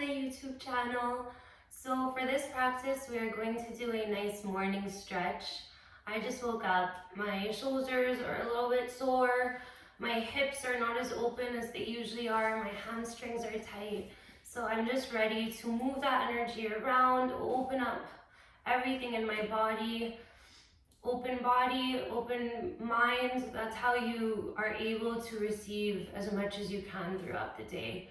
my YouTube channel. So for this practice, we are going to do a nice morning stretch. I just woke up. My shoulders are a little bit sore. My hips are not as open as they usually are. My hamstrings are tight. So I'm just ready to move that energy around, open up everything in my body. Open body, open mind. That's how you are able to receive as much as you can throughout the day.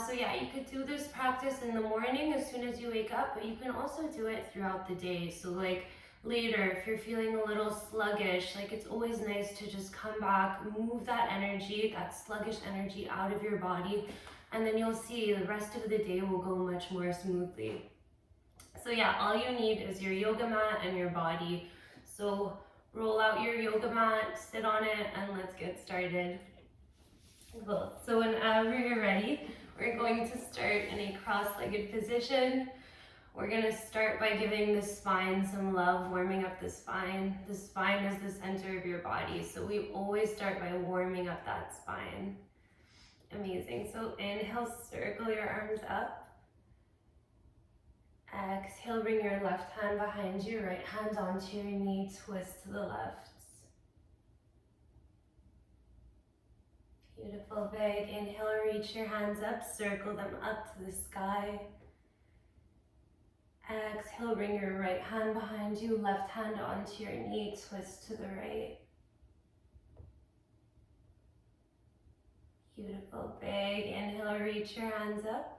So yeah, you could do this practice in the morning as soon as you wake up, but you can also do it throughout the day. So like later, if you're feeling a little sluggish, like it's always nice to just come back, move that energy, that sluggish energy out of your body, and then you'll see the rest of the day will go much more smoothly. So yeah, all you need is your yoga mat and your body. So roll out your yoga mat, sit on it, and let's get started. Cool. So whenever you're ready, we're going to start in a cross-legged position. We're going to start by giving the spine some love, warming up the spine. The spine is the center of your body, so we always start by warming up that spine. Amazing. So inhale, circle your arms up. Exhale, bring your left hand behind you, right hand onto your knee, twist to the left. Beautiful, big inhale, reach your hands up, circle them up to the sky. Exhale, bring your right hand behind you, left hand onto your knee, twist to the right. Beautiful, big inhale, reach your hands up.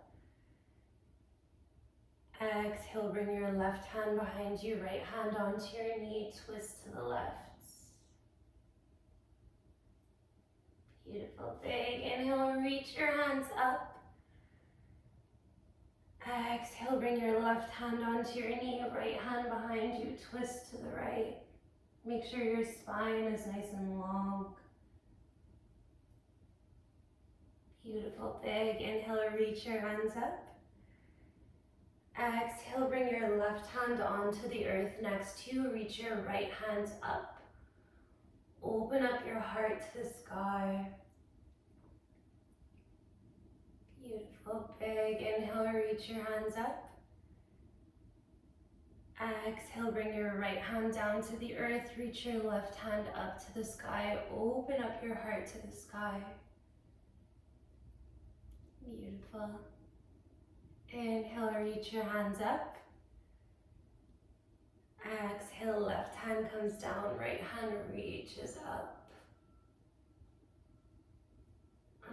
Exhale, bring your left hand behind you, right hand onto your knee, twist to the left. Beautiful, big inhale, reach your hands up. Exhale, bring your left hand onto your knee, right hand behind you, twist to the right. Make sure your spine is nice and long. Beautiful, big inhale, reach your hands up. Exhale, bring your left hand onto the earth next to you, reach your right hand up. Open up your heart to the sky. Beautiful, big inhale, reach your hands up. Exhale, bring your right hand down to the earth, reach your left hand up to the sky. Open up your heart to the sky. Beautiful. Inhale, reach your hands up. Exhale, left hand comes down, right hand reaches up.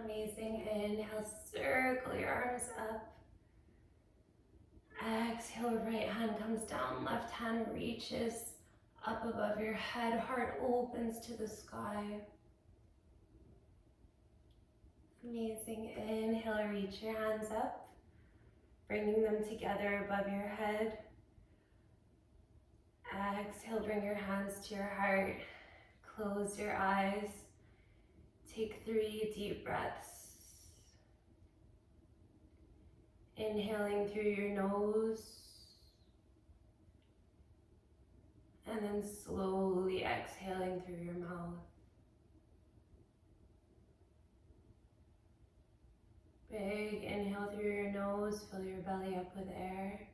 Amazing. Inhale, circle your arms up. Exhale, right hand comes down, left hand reaches up above your head, heart opens to the sky. Amazing. Inhale, reach your hands up, bringing them together above your head. Exhale, bring your hands to your heart, close your eyes, take 3 deep breaths. Inhaling through your nose, and then slowly exhaling through your mouth. Big inhale through your nose, fill your belly up with air.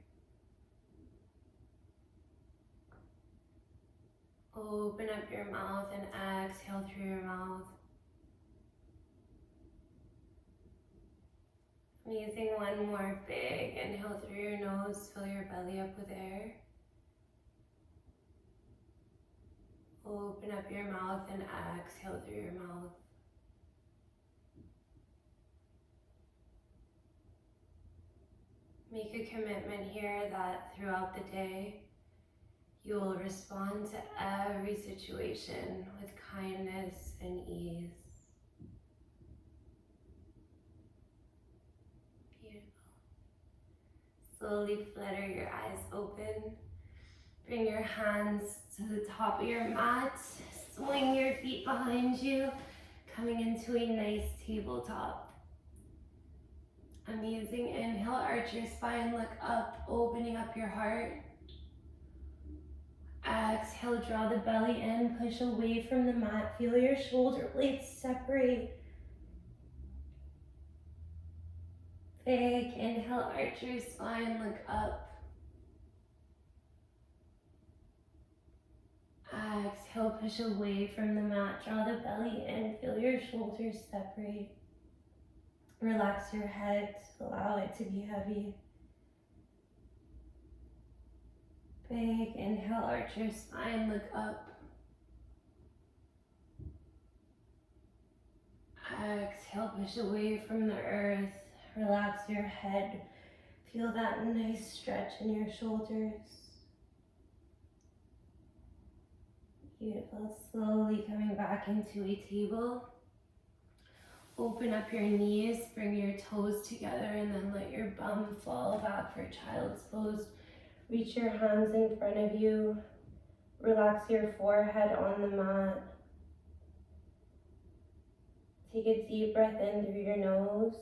Open up your mouth and exhale through your mouth. Amazing, one more big inhale through your nose, fill your belly up with air. Open up your mouth and exhale through your mouth. Make a commitment here that throughout the day, you will respond to every situation with kindness and ease. Slowly flutter your eyes open. Bring your hands to the top of your mat. Swing your feet behind you, coming into a nice tabletop. Amazing. Inhale, arch your spine, look up, opening up your heart. Exhale, draw the belly in, push away from the mat. Feel your shoulder blades separate. Big inhale, arch your spine, look up. Exhale, push away from the mat, draw the belly in, feel your shoulders separate. Relax your head, allow it to be heavy. Big inhale, arch your spine, look up. Exhale, push away from the earth. Relax your head. Feel that nice stretch in your shoulders. Beautiful. Slowly coming back into a table. Open up your knees, bring your toes together, and then let your bum fall back for child's pose. Reach your hands in front of you. Relax your forehead on the mat. Take a deep breath in through your nose.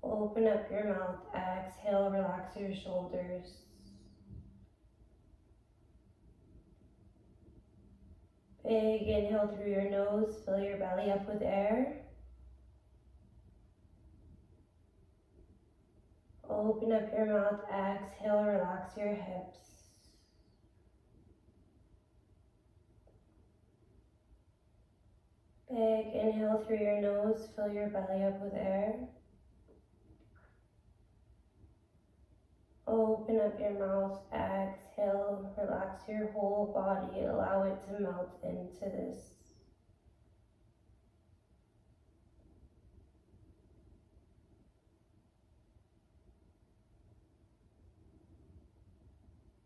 Open up your mouth. Exhale, relax your shoulders. Big inhale through your nose. Fill your belly up with air. Open up your mouth. Exhale, relax your hips. Big inhale through your nose. Fill your belly up with air. Open up your mouth, exhale, relax your whole body, allow it to melt into this.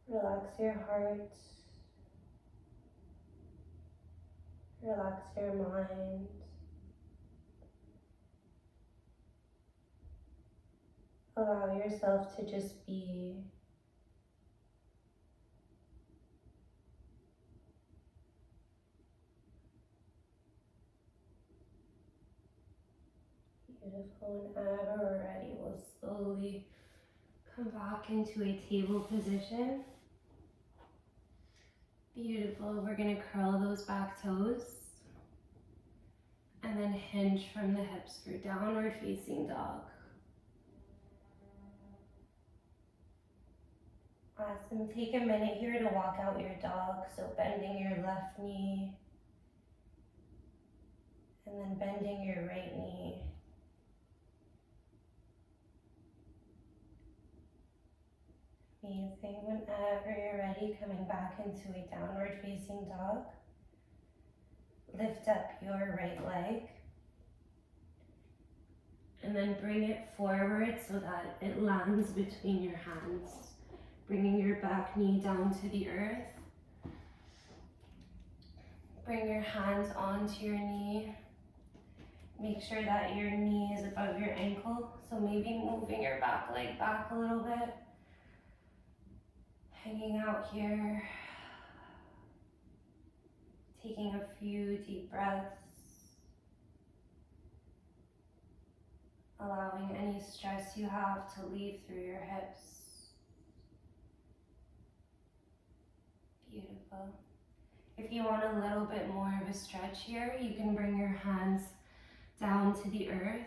Relax your heart, relax your mind. Allow yourself to just be. Beautiful. Whenever we're ready, we'll slowly come back into a table position. Beautiful. We're going to curl those back toes and then hinge from the hips for downward facing dog. Awesome. Take a minute here to walk out your dog. So bending your left knee and then bending your right knee. Amazing. Whenever you're ready, coming back into a downward facing dog. Lift up your right leg and then bring it forward so that it lands between your hands. Bringing your back knee down to the earth. Bring your hands onto your knee. Make sure that your knee is above your ankle. So maybe moving your back leg back a little bit. Hanging out here. Taking a few deep breaths. Allowing any stress you have to leave through your hips. Beautiful. If you want a little bit more of a stretch here, you can bring your hands down to the earth.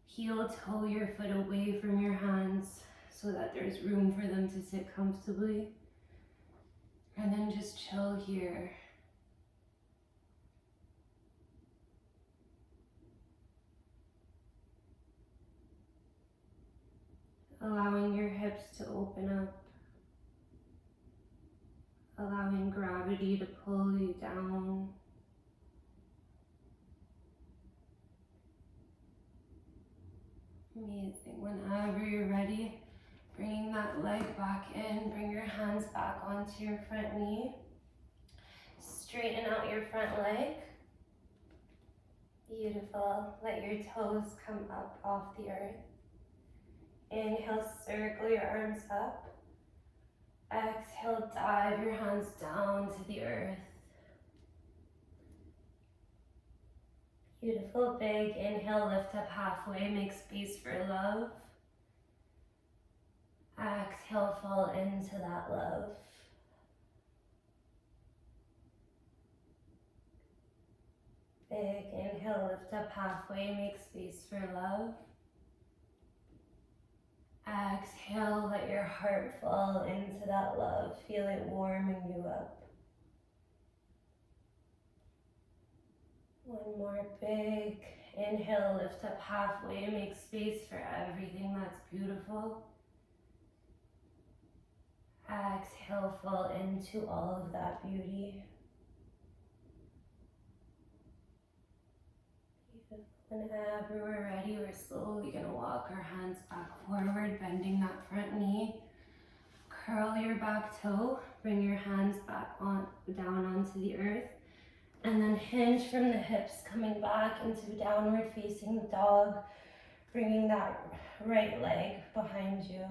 Heel toe your foot away from your hands so that there's room for them to sit comfortably. And then just chill here. Allowing your hips to open up. Allowing gravity to pull you down. Amazing. Whenever you're ready, bringing that leg back in, bring your hands back onto your front knee. Straighten out your front leg. Beautiful. Let your toes come up off the earth. Inhale, circle your arms up. Exhale, dive your hands down to the earth. Beautiful. Big inhale, lift up halfway, make space for love. Exhale, fall into that love. Big inhale, lift up halfway, make space for love. Exhale, let your heart fall into that love. Feel it warming you up. One more big inhale, lift up halfway, make space for everything that's beautiful. Exhale, fall into all of that beauty. Whenever we're ready, we're slowly going to walk our hands back forward, bending that front knee. Curl your back toe, bring your hands back on down onto the earth, and then hinge from the hips, coming back into downward facing dog, bringing that right leg behind you.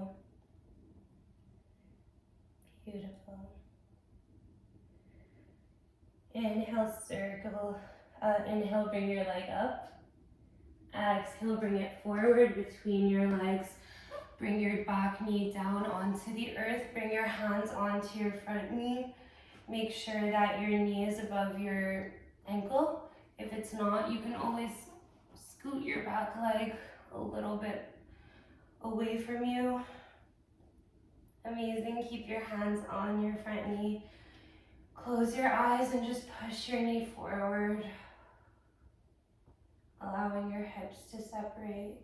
Beautiful. Inhale, circle. Inhale, bring your leg up. Exhale, bring it forward between your legs. Bring your back knee down onto the earth. Bring your hands onto your front knee. Make sure that your knee is above your ankle. If it's not, you can always scoot your back leg a little bit away from you. Amazing. Keep your hands on your front knee. Close your eyes and just push your knee forward, allowing your hips to separate.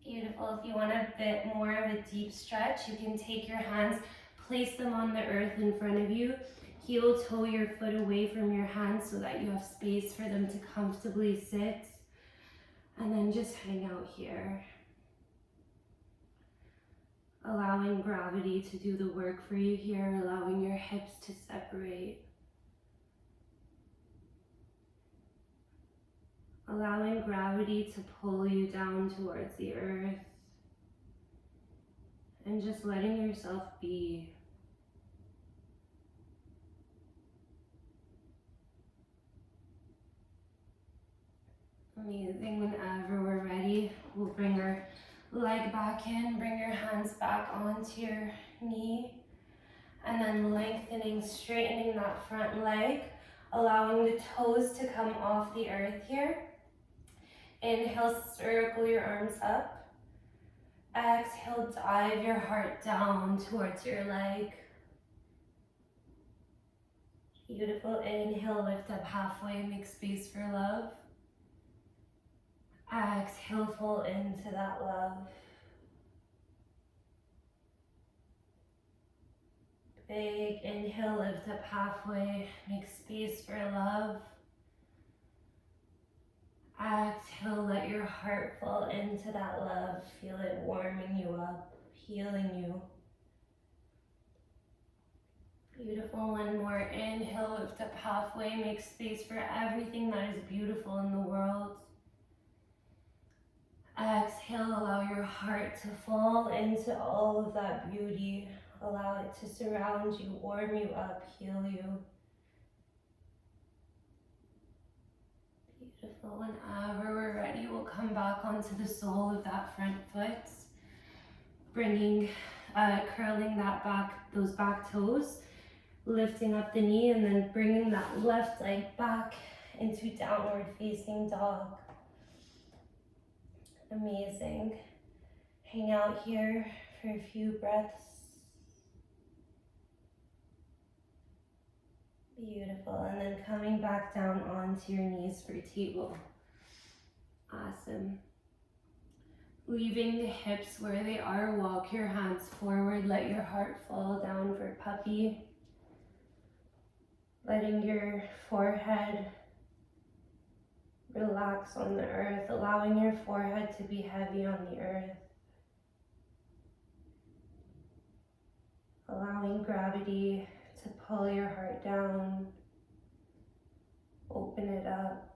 Beautiful. If you want a bit more of a deep stretch, you can take your hands, place them on the earth in front of you, heel toe your foot away from your hands so that you have space for them to comfortably sit, and then just hang out here. Allowing gravity to do the work for you here, allowing your hips to separate. Allowing gravity to pull you down towards the earth. And just letting yourself be. Amazing. Whenever we're ready, we'll bring our leg back in, bring your hands back onto your knee, and then lengthening, straightening that front leg, allowing the toes to come off the earth here. Inhale, circle your arms up. Exhale, dive your heart down towards your leg. Beautiful. Inhale, lift up halfway, make space for love. Exhale, fall into that love. Big inhale, lift up halfway, make space for love. Exhale, let your heart fall into that love. Feel it warming you up, healing you. Beautiful. One more inhale, lift up halfway, make space for everything that is beautiful in the world. Exhale, allow your heart to fall into all of that beauty. Allow it to surround you, warm you up, heal you. Beautiful. Whenever we're ready, we'll come back onto the sole of that front foot, bringing, curling that back, those back toes, lifting up the knee, and then bringing that left leg back into downward facing dog. Amazing. Hang out here for a few breaths. Beautiful. And then coming back down onto your knees for table. Awesome. Leaving the hips where they are, walk your hands forward. Let your heart fall down for puppy. Letting your forehead relax on the earth, allowing your forehead to be heavy on the earth. Allowing gravity to pull your heart down. Open it up.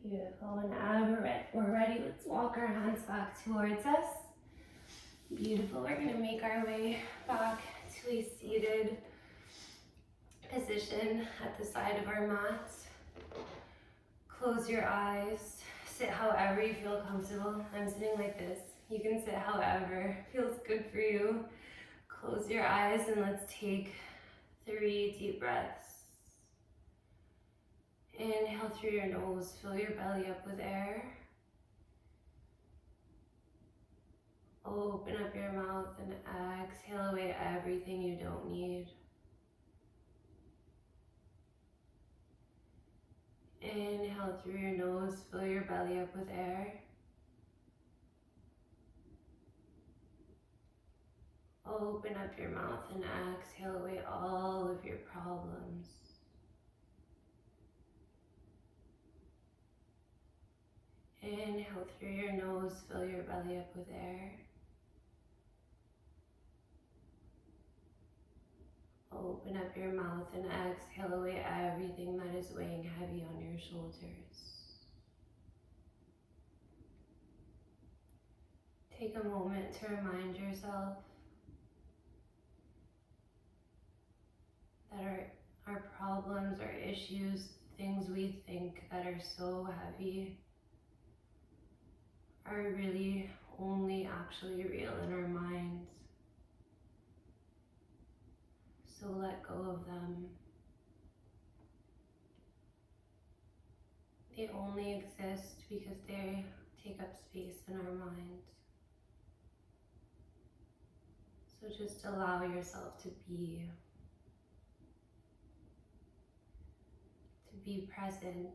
Beautiful. Whenever we're ready, let's walk our hands back towards us. Beautiful. We're going to make our way back to a seated position at the side of our mat. Close your eyes. sit however you feel comfortable. I'm sitting like this. You can sit however feels good for you. Close your eyes and let's take 3 deep breaths. Inhale through your nose, fill your belly up with air. Open up your mouth and exhale away everything you don't need. Inhale through your nose, fill your belly up with air. Open up your mouth and exhale away all of your problems. Inhale through your nose, fill your belly up with air. Open up your mouth and exhale away everything that is weighing heavy on your shoulders. Take a moment to remind yourself that our problems, our issues, things we think that are so heavy are really only actually real in our minds. So let go of them. They only exist because they take up space in our minds. So just allow yourself to be present,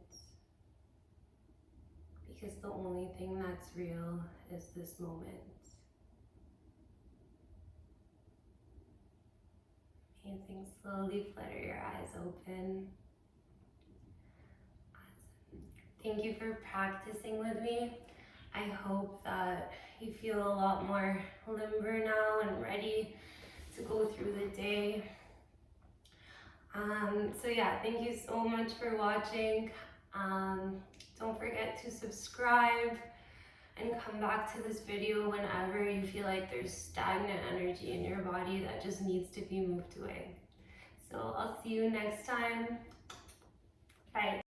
because the only thing that's real is this moment. Amazing. Slowly flutter your eyes open. Awesome. Thank you for practicing with me. I hope that you feel a lot more limber now and ready to go through the day. So yeah, thank you so much for watching. Don't forget to subscribe and come back to this video whenever you feel like there's stagnant energy in your body that just needs to be moved away. So I'll see you next time. Bye.